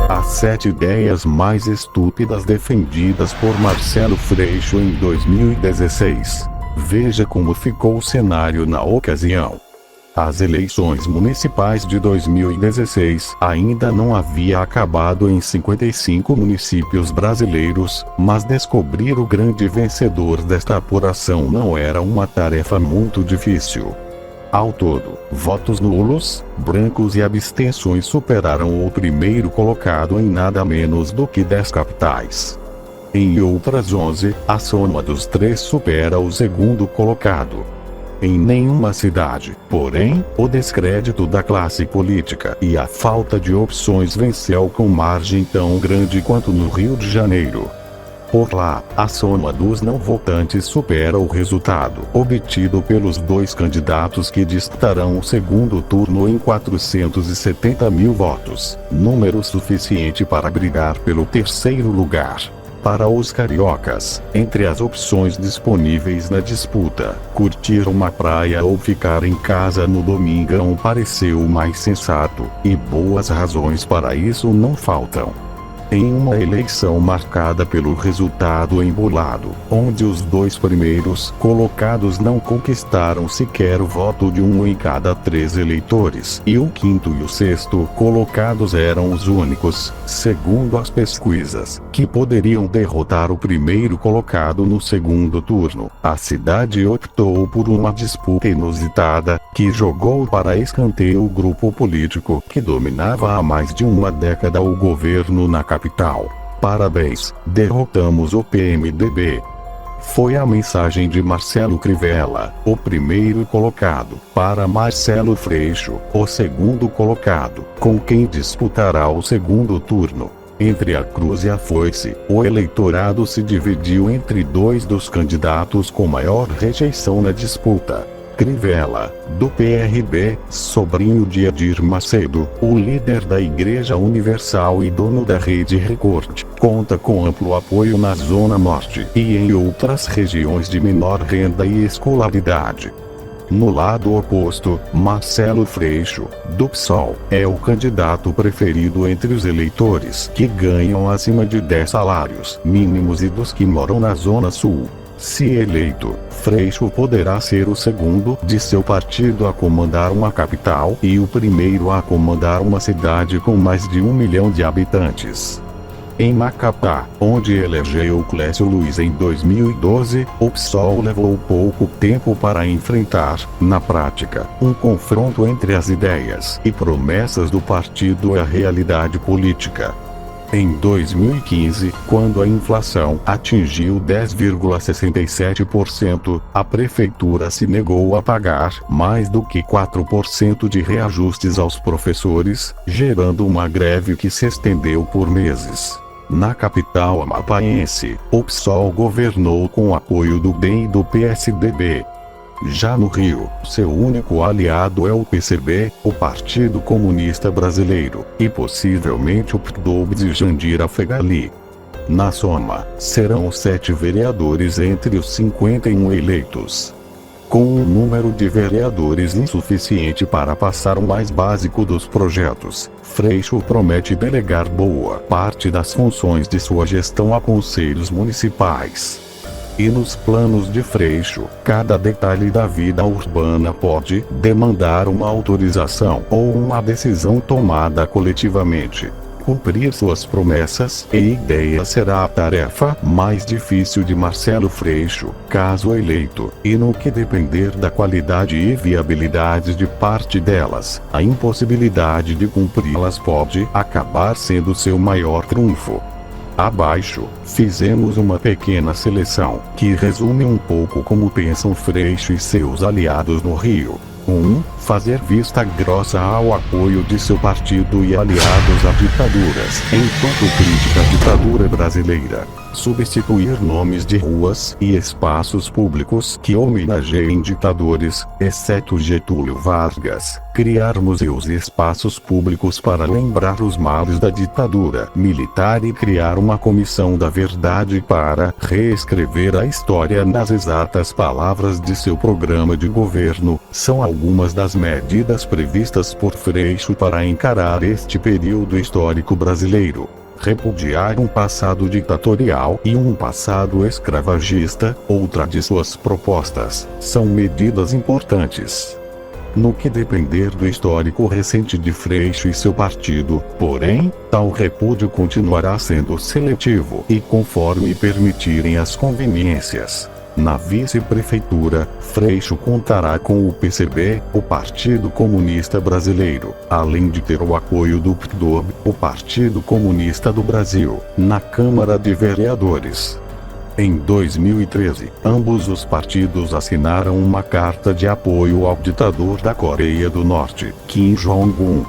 As 7 ideias mais estúpidas defendidas por Marcelo Freixo em 2016. Veja como ficou o cenário na ocasião. As eleições municipais de 2016 ainda não havia acabado em 55 municípios brasileiros, mas descobrir o grande vencedor desta apuração não era uma tarefa muito difícil. Ao todo, votos nulos, brancos e abstenções superaram o primeiro colocado em nada menos do que 10 capitais. Em outras 11, a soma dos 3 supera o segundo colocado. Em nenhuma cidade, porém, o descrédito da classe política e a falta de opções venceu com margem tão grande quanto no Rio de Janeiro. Por lá, a soma dos não votantes supera o resultado obtido pelos 2 candidatos que disputarão o segundo turno em 470 mil votos, número suficiente para brigar pelo terceiro lugar. Para os cariocas, entre as opções disponíveis na disputa, curtir uma praia ou ficar em casa no domingão pareceu o mais sensato, e boas razões para isso não faltam. Em uma eleição marcada pelo resultado embolado, onde os 2 primeiros colocados não conquistaram sequer o voto de 1 em cada 3 eleitores, e o quinto e o sexto colocados eram os únicos, segundo as pesquisas, que poderiam derrotar o primeiro colocado no segundo turno, a cidade optou por uma disputa inusitada, que jogou para escanteio o grupo político que dominava há mais de uma década o governo na capital. Parabéns, derrotamos o PMDB. Foi a mensagem de Marcelo Crivella, o primeiro colocado, para Marcelo Freixo, o segundo colocado, com quem disputará o segundo turno. Entre a cruz e a foice, o eleitorado se dividiu entre 2 dos candidatos com maior rejeição na disputa. Crivella, do PRB, sobrinho de Edir Macedo, o líder da Igreja Universal e dono da Rede Record, conta com amplo apoio na Zona Norte e em outras regiões de menor renda e escolaridade. No lado oposto, Marcelo Freixo, do PSOL, é o candidato preferido entre os eleitores que ganham acima de 10 salários mínimos e dos que moram na Zona Sul. Se eleito, Freixo poderá ser o segundo de seu partido a comandar uma capital e o primeiro a comandar uma cidade com mais de 1 milhão de habitantes. Em Macapá, onde elegeu Clécio Luiz em 2012, o PSOL levou pouco tempo para enfrentar, na prática, um confronto entre as ideias e promessas do partido e a realidade política. Em 2015, quando a inflação atingiu 10,67%, a prefeitura se negou a pagar mais do que 4% de reajustes aos professores, gerando uma greve que se estendeu por meses. Na capital amapaense, o PSOL governou com o apoio do DEM e do PSDB. Já no Rio, seu único aliado é o PCB, o Partido Comunista Brasileiro, e possivelmente o PDOB de Jandira Fegali. Na soma, serão 7 vereadores entre os 51 eleitos. Com um número de vereadores insuficiente para passar o mais básico dos projetos, Freixo promete delegar boa parte das funções de sua gestão a conselhos municipais. E nos planos de Freixo, cada detalhe da vida urbana pode demandar uma autorização ou uma decisão tomada coletivamente. Cumprir suas promessas e ideias será a tarefa mais difícil de Marcelo Freixo, caso eleito, e no que depender da qualidade e viabilidade de parte delas, a impossibilidade de cumpri-las pode acabar sendo seu maior trunfo. Abaixo, fizemos uma pequena seleção, que resume um pouco como pensam Freixo e seus aliados no Rio. 1. Fazer vista grossa ao apoio de seu partido e aliados a ditaduras, enquanto crítica à ditadura brasileira. Substituir nomes de ruas e espaços públicos que homenageiem ditadores, exceto Getúlio Vargas. Criar museus e espaços públicos para lembrar os males da ditadura militar e criar uma comissão da verdade para reescrever a história nas exatas palavras de seu programa de governo. São algumas das medidas previstas por Freixo para encarar este período histórico brasileiro. Repudiar um passado ditatorial e um passado escravagista. Outra de suas propostas são medidas importantes no que depender do histórico recente de Freixo e seu partido. Porém, tal repúdio continuará sendo seletivo e conforme permitirem as conveniências. Na vice-prefeitura, Freixo contará com o PCB, o Partido Comunista Brasileiro, além de ter o apoio do PCdoB, o Partido Comunista do Brasil, na Câmara de Vereadores. Em 2013, ambos os partidos assinaram uma carta de apoio ao ditador da Coreia do Norte, Kim Jong-un.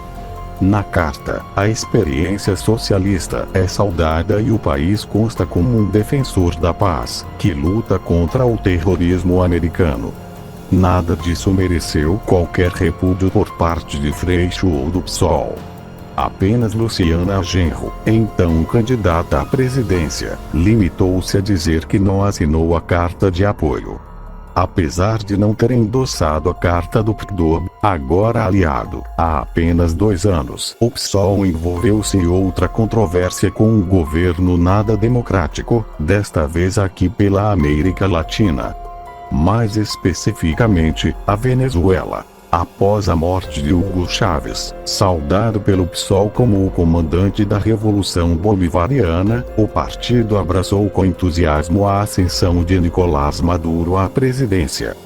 Na carta, a experiência socialista é saudada e o país consta como um defensor da paz, que luta contra o terrorismo americano. Nada disso mereceu qualquer repúdio por parte de Freixo ou do PSOL. Apenas Luciana Genro, então candidata à presidência, limitou-se a dizer que não assinou a carta de apoio. Apesar de não ter endossado a carta do PCdoB, agora aliado, há apenas 2 anos, o PSOL envolveu-se em outra controvérsia com um governo nada democrático, desta vez aqui pela América Latina. Mais especificamente, a Venezuela. Após a morte de Hugo Chávez, saudado pelo PSOL como o comandante da Revolução Bolivariana, o partido abraçou com entusiasmo a ascensão de Nicolás Maduro à presidência.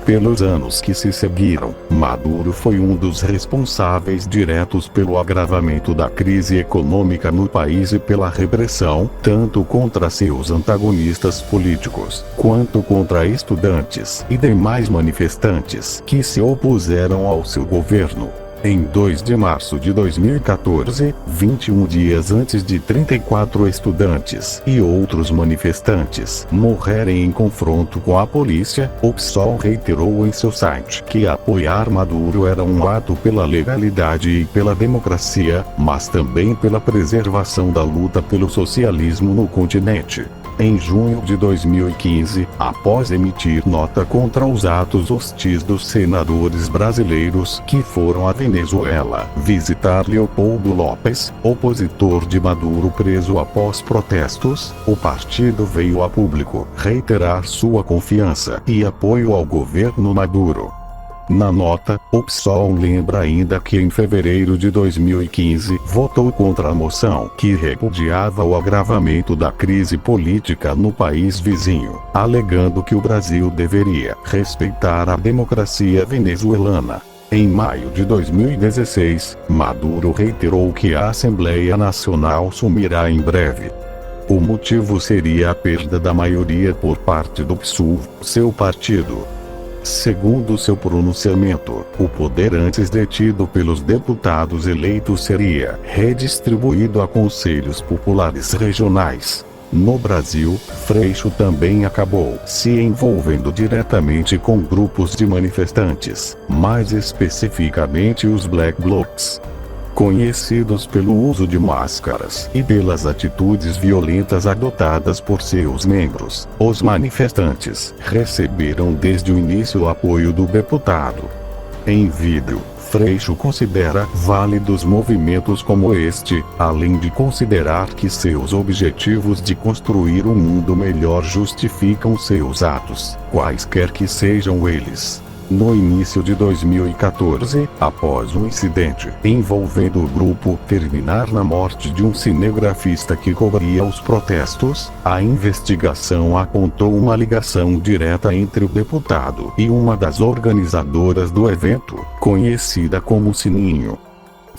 Pelos anos que se seguiram, Maduro foi um dos responsáveis diretos pelo agravamento da crise econômica no país e pela repressão, tanto contra seus antagonistas políticos, quanto contra estudantes e demais manifestantes que se opuseram ao seu governo. Em 2 de março de 2014, 21 dias antes de 34 estudantes e outros manifestantes morrerem em confronto com a polícia, o PSOL reiterou em seu site que apoiar Maduro era um ato pela legalidade e pela democracia, mas também pela preservação da luta pelo socialismo no continente. Em junho de 2015, após emitir nota contra os atos hostis dos senadores brasileiros que foram à Venezuela visitar Leopoldo Lopes, opositor de Maduro preso após protestos, o partido veio a público reiterar sua confiança e apoio ao governo Maduro. Na nota, o PSOL lembra ainda que em fevereiro de 2015 votou contra a moção que repudiava o agravamento da crise política no país vizinho, alegando que o Brasil deveria respeitar a democracia venezuelana. Em maio de 2016, Maduro reiterou que a Assembleia Nacional sumirá em breve. O motivo seria a perda da maioria por parte do PSUV, seu partido. Segundo seu pronunciamento, o poder antes detido pelos deputados eleitos seria redistribuído a conselhos populares regionais. No Brasil, Freixo também acabou se envolvendo diretamente com grupos de manifestantes, mais especificamente os Black Blocs. Conhecidos pelo uso de máscaras e pelas atitudes violentas adotadas por seus membros, os manifestantes receberam desde o início o apoio do deputado. Em vídeo, Freixo considera válidos movimentos como este, além de considerar que seus objetivos de construir um mundo melhor justificam seus atos, quaisquer que sejam eles. No início de 2014, após um incidente envolvendo o grupo terminar na morte de um cinegrafista que cobria os protestos, a investigação apontou uma ligação direta entre o deputado e uma das organizadoras do evento, conhecida como Sininho.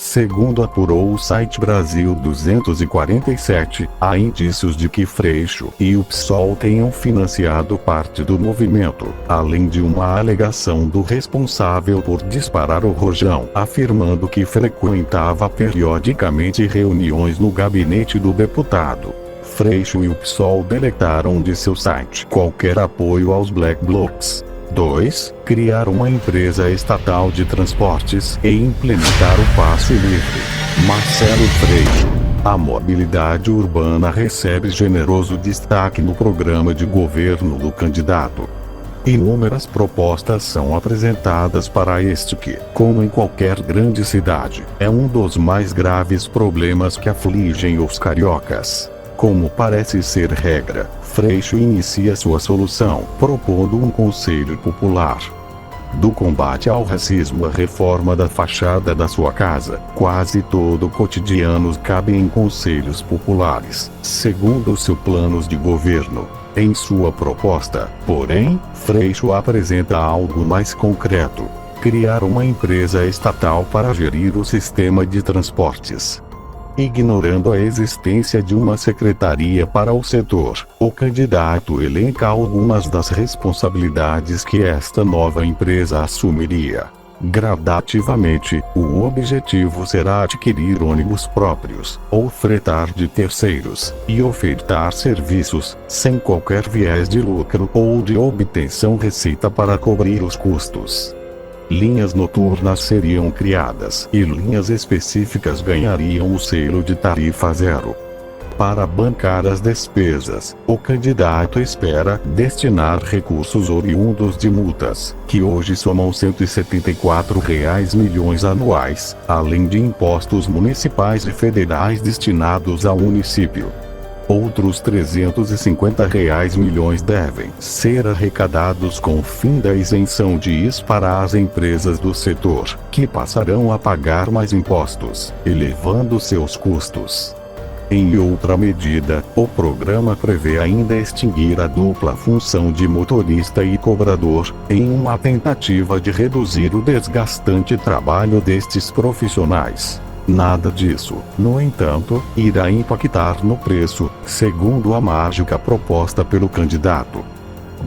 Segundo apurou o site Brasil 247, há indícios de que Freixo e o PSOL tenham financiado parte do movimento, além de uma alegação do responsável por disparar o rojão, afirmando que frequentava periodicamente reuniões no gabinete do deputado. Freixo e o PSOL deletaram de seu site qualquer apoio aos Black Blocs. 2. Criar uma empresa estatal de transportes e implementar o passe livre. Marcelo Freixo. A mobilidade urbana recebe generoso destaque no programa de governo do candidato. Inúmeras propostas são apresentadas para este que, como em qualquer grande cidade, é um dos mais graves problemas que afligem os cariocas. Como parece ser regra, Freixo inicia sua solução, propondo um conselho popular. Do combate ao racismo à reforma da fachada da sua casa, quase todo o cotidiano cabe em conselhos populares, segundo seus planos de governo. Em sua proposta, porém, Freixo apresenta algo mais concreto: criar uma empresa estatal para gerir o sistema de transportes. Ignorando a existência de uma secretaria para o setor, o candidato elenca algumas das responsabilidades que esta nova empresa assumiria. Gradativamente, o objetivo será adquirir ônibus próprios, ou fretar de terceiros, e ofertar serviços, sem qualquer viés de lucro ou de obtenção receita para cobrir os custos. Linhas noturnas seriam criadas e linhas específicas ganhariam o selo de tarifa zero. Para bancar as despesas, o candidato espera destinar recursos oriundos de multas, que hoje somam R$ 174 milhões anuais, além de impostos municipais e federais destinados ao município. Outros R$ 350 milhões devem ser arrecadados com o fim da isenção de IS para as empresas do setor, que passarão a pagar mais impostos, elevando seus custos. Em outra medida, o programa prevê ainda extinguir a dupla função de motorista e cobrador, em uma tentativa de reduzir o desgastante trabalho destes profissionais. Nada disso, no entanto, irá impactar no preço, segundo a mágica proposta pelo candidato.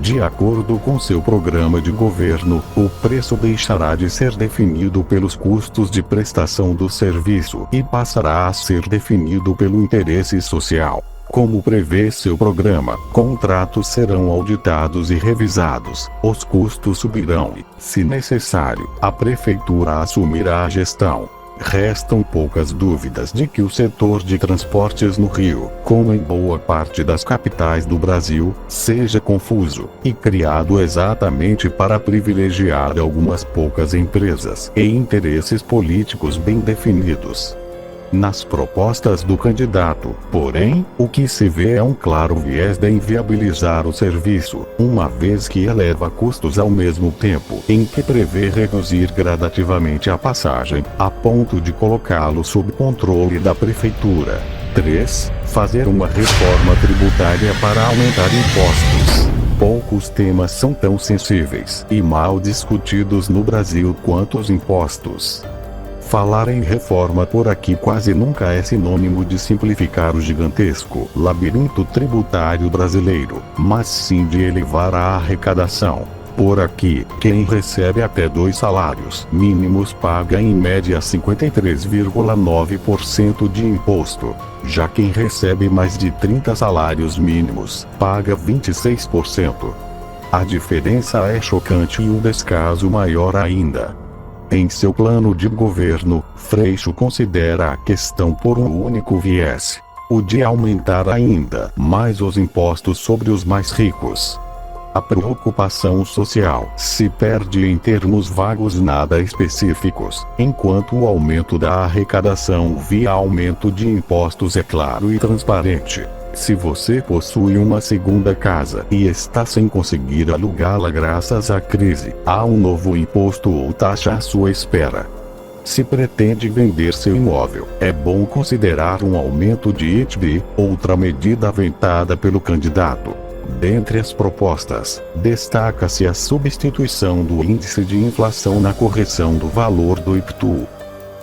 De acordo com seu programa de governo, o preço deixará de ser definido pelos custos de prestação do serviço e passará a ser definido pelo interesse social. Como prevê seu programa, contratos serão auditados e revisados, os custos subirão e, se necessário, a prefeitura assumirá a gestão. Restam poucas dúvidas de que o setor de transportes no Rio, como em boa parte das capitais do Brasil, seja confuso e criado exatamente para privilegiar algumas poucas empresas e interesses políticos bem definidos. Nas propostas do candidato, porém, o que se vê é um claro viés de inviabilizar o serviço, uma vez que eleva custos ao mesmo tempo em que prevê reduzir gradativamente a passagem, a ponto de colocá-lo sob controle da prefeitura. 3. Fazer uma reforma tributária para aumentar impostos. Poucos temas são tão sensíveis e mal discutidos no Brasil quanto os impostos. Falar em reforma por aqui quase nunca é sinônimo de simplificar o gigantesco labirinto tributário brasileiro, mas sim de elevar a arrecadação. Por aqui, quem recebe até 2 salários mínimos paga em média 53,9% de imposto. Já quem recebe mais de 30 salários mínimos, paga 26%. A diferença é chocante e o descaso maior ainda. Em seu plano de governo, Freixo considera a questão por um único viés: o de aumentar ainda mais os impostos sobre os mais ricos. A preocupação social se perde em termos vagos nada específicos, enquanto o aumento da arrecadação via aumento de impostos é claro e transparente. Se você possui uma segunda casa e está sem conseguir alugá-la graças à crise, há um novo imposto ou taxa à sua espera. Se pretende vender seu imóvel, é bom considerar um aumento de ITB, outra medida aventada pelo candidato. Dentre as propostas, destaca-se a substituição do índice de inflação na correção do valor do IPTU.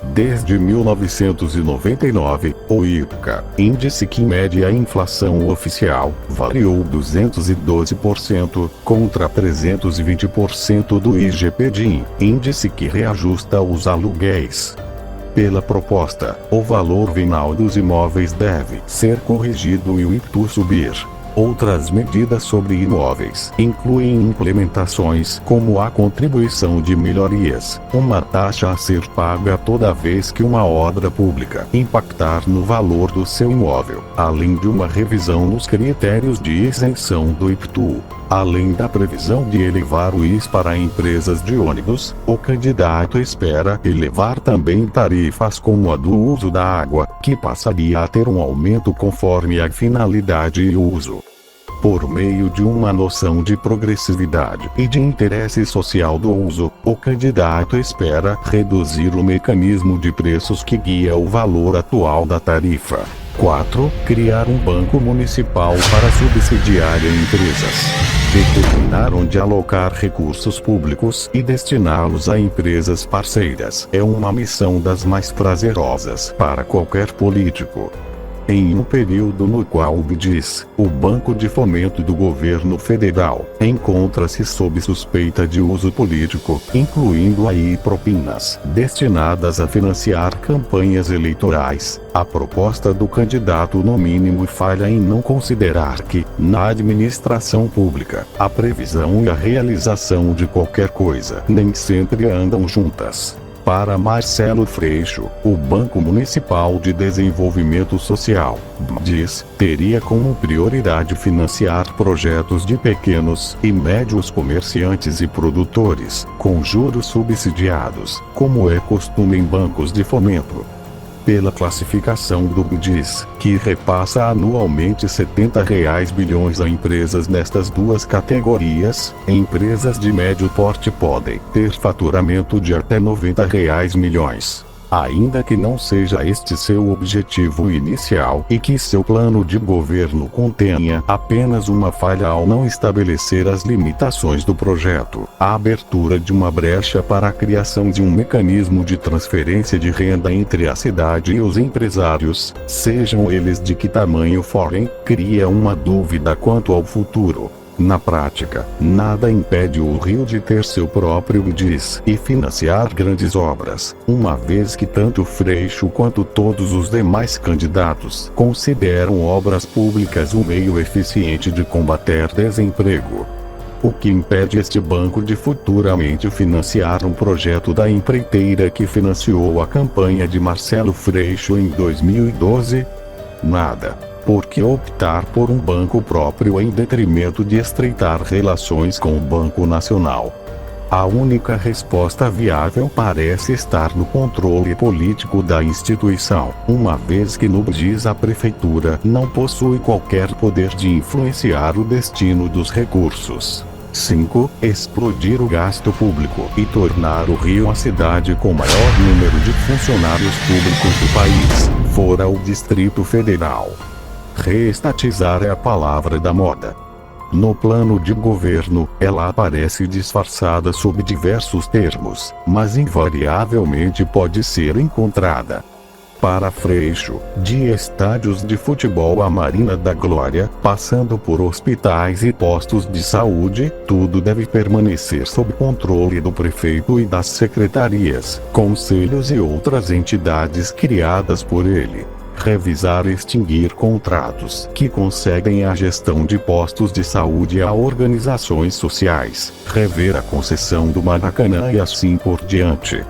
Desde 1999, o IPCA, índice que mede a inflação oficial, variou 212% contra 320% do IGPDI, índice que reajusta os aluguéis. Pela proposta, o valor venal dos imóveis deve ser corrigido e o IPTU subir. Outras medidas sobre imóveis incluem implementações como a contribuição de melhorias, uma taxa a ser paga toda vez que uma obra pública impactar no valor do seu imóvel, além de uma revisão nos critérios de isenção do IPTU. Além da previsão de elevar o IS para empresas de ônibus, o candidato espera elevar também tarifas como a do uso da água, que passaria a ter um aumento conforme a finalidade e uso. Por meio de uma noção de progressividade e de interesse social do uso, o candidato espera reduzir o mecanismo de preços que guia o valor atual da tarifa. 4. Criar um banco municipal para subsidiar empresas. Determinar onde alocar recursos públicos e destiná-los a empresas parceiras é uma missão das mais prazerosas para qualquer político. Em um período no qual o BNDES, o Banco de Fomento do Governo Federal, encontra-se sob suspeita de uso político, incluindo aí propinas, destinadas a financiar campanhas eleitorais, a proposta do candidato no mínimo falha em não considerar que, na administração pública, a previsão e a realização de qualquer coisa nem sempre andam juntas. Para Marcelo Freixo, o Banco Municipal de Desenvolvimento Social, BNDES, teria como prioridade financiar projetos de pequenos e médios comerciantes e produtores, com juros subsidiados, como é costume em bancos de fomento. Pela classificação do BNDES, que repassa anualmente R$ bilhões a empresas nestas duas categorias, empresas de médio porte podem ter faturamento de até R$ 90 milhões. Ainda que não seja este seu objetivo inicial e que seu plano de governo contenha apenas uma falha ao não estabelecer as limitações do projeto, a abertura de uma brecha para a criação de um mecanismo de transferência de renda entre a cidade e os empresários, sejam eles de que tamanho forem, cria uma dúvida quanto ao futuro. Na prática, nada impede o Rio de ter seu próprio BNDES e financiar grandes obras, uma vez que tanto Freixo quanto todos os demais candidatos consideram obras públicas um meio eficiente de combater desemprego. O que impede este banco de futuramente financiar um projeto da empreiteira que financiou a campanha de Marcelo Freixo em 2012? Nada. Por que optar por um banco próprio em detrimento de estreitar relações com o Banco Nacional? A única resposta viável parece estar no controle político da instituição, uma vez que no BNDES a prefeitura não possui qualquer poder de influenciar o destino dos recursos. 5. Explodir o gasto público e tornar o Rio a cidade com maior número de funcionários públicos do país, fora o Distrito Federal. Reestatizar é a palavra da moda. No plano de governo, ela aparece disfarçada sob diversos termos, mas invariavelmente pode ser encontrada. Para Freixo, de estádios de futebol à Marina da Glória, passando por hospitais e postos de saúde, tudo deve permanecer sob controle do prefeito e das secretarias, conselhos e outras entidades criadas por ele. Revisar e extinguir contratos que conseguem a gestão de postos de saúde a organizações sociais, rever a concessão do Maracanã e assim por diante.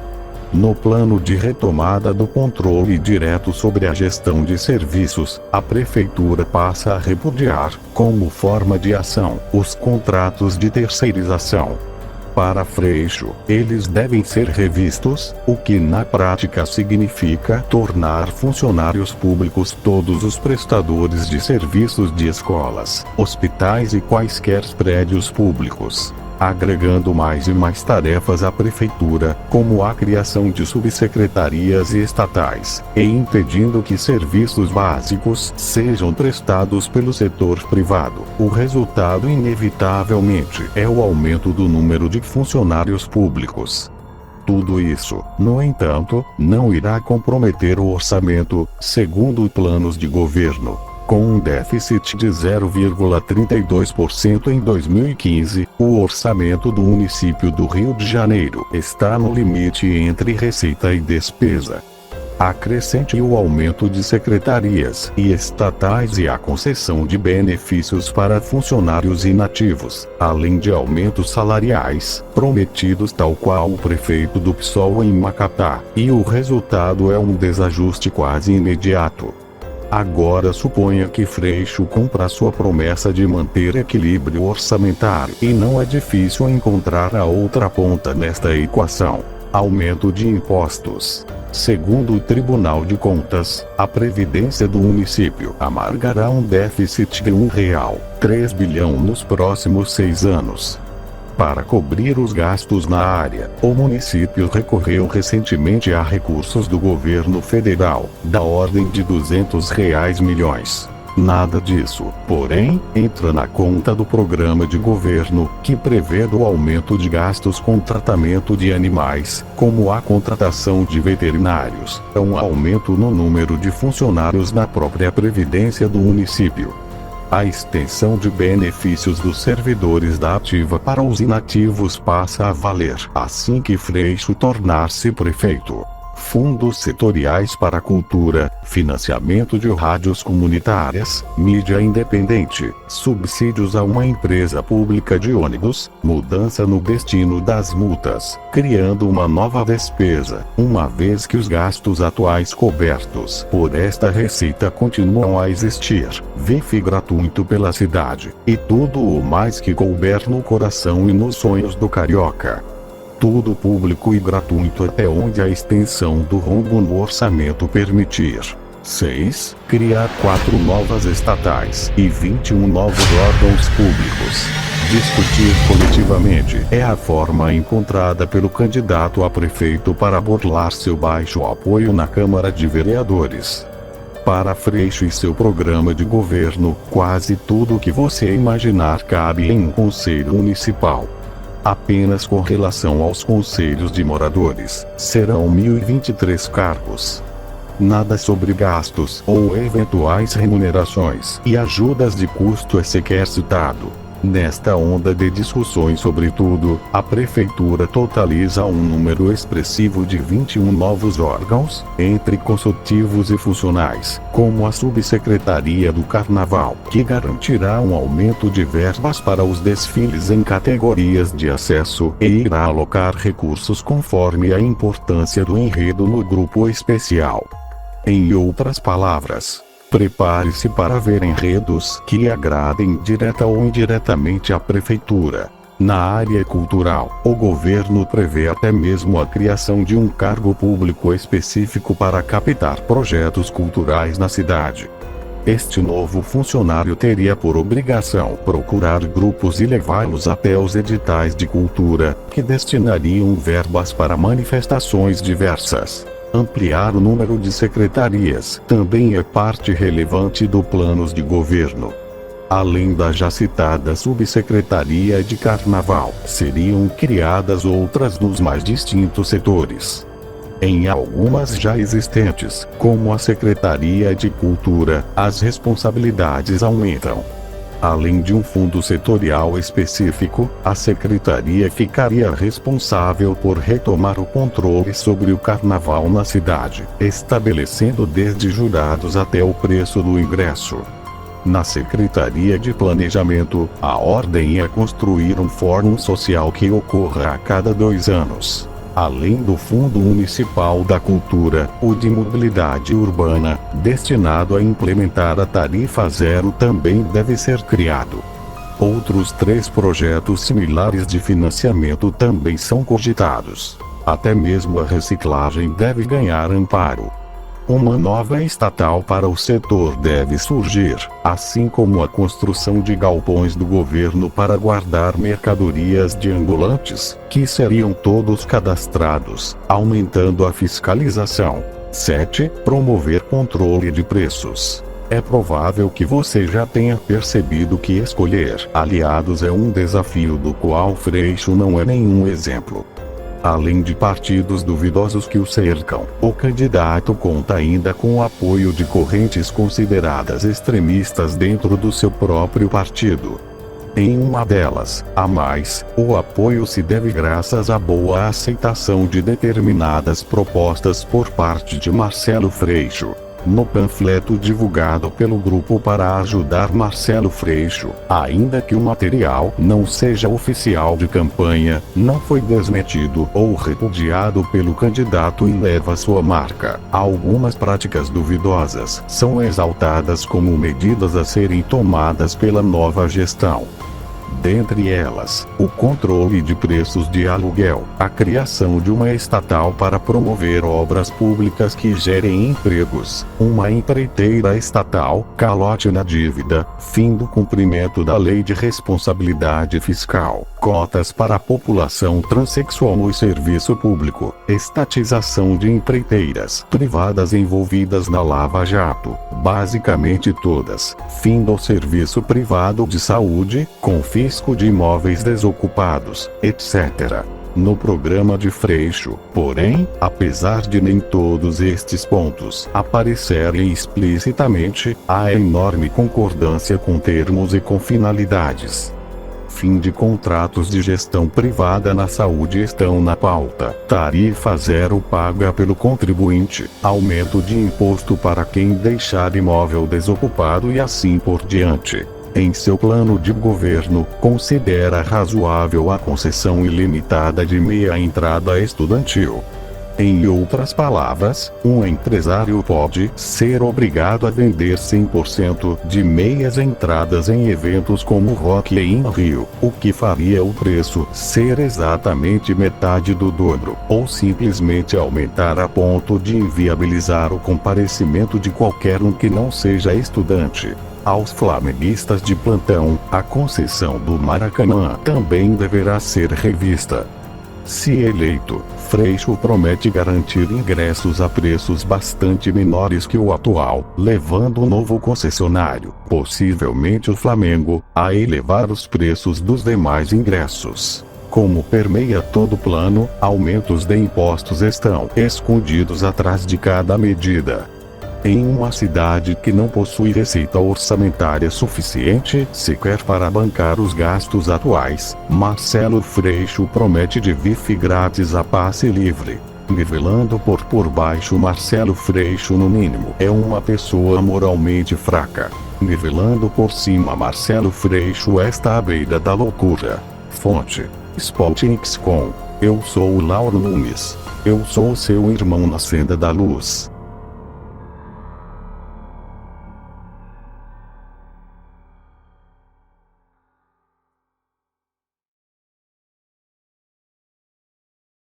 No plano de retomada do controle direto sobre a gestão de serviços, a prefeitura passa a repudiar, como forma de ação, os contratos de terceirização. Para Freixo, eles devem ser revistos, o que na prática significa tornar funcionários públicos todos os prestadores de serviços de escolas, hospitais e quaisquer prédios públicos, agregando mais e mais tarefas à prefeitura, como a criação de subsecretarias estatais, e impedindo que serviços básicos sejam prestados pelo setor privado. O resultado inevitavelmente é o aumento do número de funcionários públicos. Tudo isso, no entanto, não irá comprometer o orçamento, segundo planos de governo. Com um déficit de 0,32% em 2015, o orçamento do município do Rio de Janeiro está no limite entre receita e despesa. Acrescente o aumento de secretarias e estatais e a concessão de benefícios para funcionários inativos, além de aumentos salariais, prometidos tal qual o prefeito do PSOL em Macapá, e o resultado é um desajuste quase imediato. Agora suponha que Freixo cumpra sua promessa de manter equilíbrio orçamentário e não é difícil encontrar a outra ponta nesta equação: aumento de impostos. Segundo o Tribunal de Contas, a Previdência do município amargará um déficit de R$1,3 bilhão nos próximos 6 anos. Para cobrir os gastos na área, o município recorreu recentemente a recursos do governo federal, da ordem de R$200 milhões. Nada disso, porém, entra na conta do programa de governo, que prevê o aumento de gastos com tratamento de animais, como a contratação de veterinários, um aumento no número de funcionários na própria Previdência do município. A extensão de benefícios dos servidores da ativa para os inativos passa a valer assim que Freixo tornar-se prefeito. Fundos setoriais para a cultura, financiamento de rádios comunitárias, mídia independente, subsídios a uma empresa pública de ônibus, mudança no destino das multas, criando uma nova despesa, uma vez que os gastos atuais cobertos por esta receita continuam a existir, Wi-Fi gratuito pela cidade, e tudo o mais que couber no coração e nos sonhos do carioca. Tudo público e gratuito até onde a extensão do rombo no orçamento permitir. 6. Criar 4 novas estatais e 21 novos órgãos públicos. Discutir coletivamente é a forma encontrada pelo candidato a prefeito para burlar seu baixo apoio na Câmara de Vereadores. Para Freixo e seu programa de governo, quase tudo o que você imaginar cabe em um conselho municipal. Apenas com relação aos conselhos de moradores, serão 1.023 cargos. Nada sobre gastos ou eventuais remunerações e ajudas de custo é sequer citado. Nesta onda de discussões sobre tudo, a prefeitura totaliza um número expressivo de 21 novos órgãos, entre consultivos e funcionais, como a Subsecretaria do Carnaval, que garantirá um aumento de verbas para os desfiles em categorias de acesso e irá alocar recursos conforme a importância do enredo no grupo especial. Em outras palavras, prepare-se para ver enredos que agradem direta ou indiretamente à prefeitura. Na área cultural, o governo prevê até mesmo a criação de um cargo público específico para captar projetos culturais na cidade. Este novo funcionário teria por obrigação procurar grupos e levá-los até os editais de cultura, que destinariam verbas para manifestações diversas. Ampliar o número de secretarias também é parte relevante do planos de governo. Além da já citada Subsecretaria de Carnaval, seriam criadas outras nos mais distintos setores. Em algumas já existentes, como a Secretaria de Cultura, as responsabilidades aumentam. Além de um fundo setorial específico, a secretaria ficaria responsável por retomar o controle sobre o carnaval na cidade, estabelecendo desde jurados até o preço do ingresso. Na Secretaria de Planejamento, a ordem é construir um fórum social que ocorra a cada 2 anos. Além do Fundo Municipal da Cultura, o de Mobilidade Urbana, destinado a implementar a tarifa zero, também deve ser criado. Outros 3 projetos similares de financiamento também são cogitados. Até mesmo a reciclagem deve ganhar amparo. Uma nova estatal para o setor deve surgir, assim como a construção de galpões do governo para guardar mercadorias de ambulantes, que seriam todos cadastrados, aumentando a fiscalização. 7. Promover controle de preços. É provável que você já tenha percebido que escolher aliados é um desafio do qual Freixo não é nenhum exemplo. Além de partidos duvidosos que o cercam, o candidato conta ainda com o apoio de correntes consideradas extremistas dentro do seu próprio partido. Em uma delas, a mais, o apoio se deve graças à boa aceitação de determinadas propostas por parte de Marcelo Freixo. No panfleto divulgado pelo grupo para ajudar Marcelo Freixo, ainda que o material não seja oficial de campanha, não foi desmentido ou repudiado pelo candidato e leva sua marca. Algumas práticas duvidosas são exaltadas como medidas a serem tomadas pela nova gestão. Dentre elas, o controle de preços de aluguel, a criação de uma estatal para promover obras públicas que gerem empregos, uma empreiteira estatal, calote na dívida, fim do cumprimento da lei de responsabilidade fiscal, cotas para a população transexual no serviço público, estatização de empreiteiras privadas envolvidas na Lava Jato, basicamente todas, fim do serviço privado de saúde, confisco de imóveis desocupados, etc. No programa de Freixo, porém, apesar de nem todos estes pontos aparecerem explicitamente, há enorme concordância com termos e com finalidades. Fim de contratos de gestão privada na saúde estão na pauta. Tarifa zero paga pelo contribuinte, aumento de imposto para quem deixar imóvel desocupado e assim por diante. Em seu plano de governo, considera razoável a concessão ilimitada de meia entrada estudantil. Em outras palavras, um empresário pode ser obrigado a vender 100% de meias entradas em eventos como Rock in Rio, o que faria o preço ser exatamente metade do dobro, ou simplesmente aumentar a ponto de inviabilizar o comparecimento de qualquer um que não seja estudante. Aos flamenguistas de plantão, a concessão do Maracanã também deverá ser revista. Se eleito, Freixo promete garantir ingressos a preços bastante menores que o atual, levando o novo concessionário, possivelmente o Flamengo, a elevar os preços dos demais ingressos. Como permeia todo o plano, aumentos de impostos estão escondidos atrás de cada medida. Em uma cidade que não possui receita orçamentária suficiente sequer para bancar os gastos atuais, Marcelo Freixo promete de Wi-Fi grátis a passe livre. Nivelando por baixo, Marcelo Freixo no mínimo é uma pessoa moralmente fraca. Nivelando por cima, Marcelo Freixo está à beira da loucura. Fonte: Spotnix.com. Eu sou o Lauro Nunes. Eu sou seu irmão na senda da luz.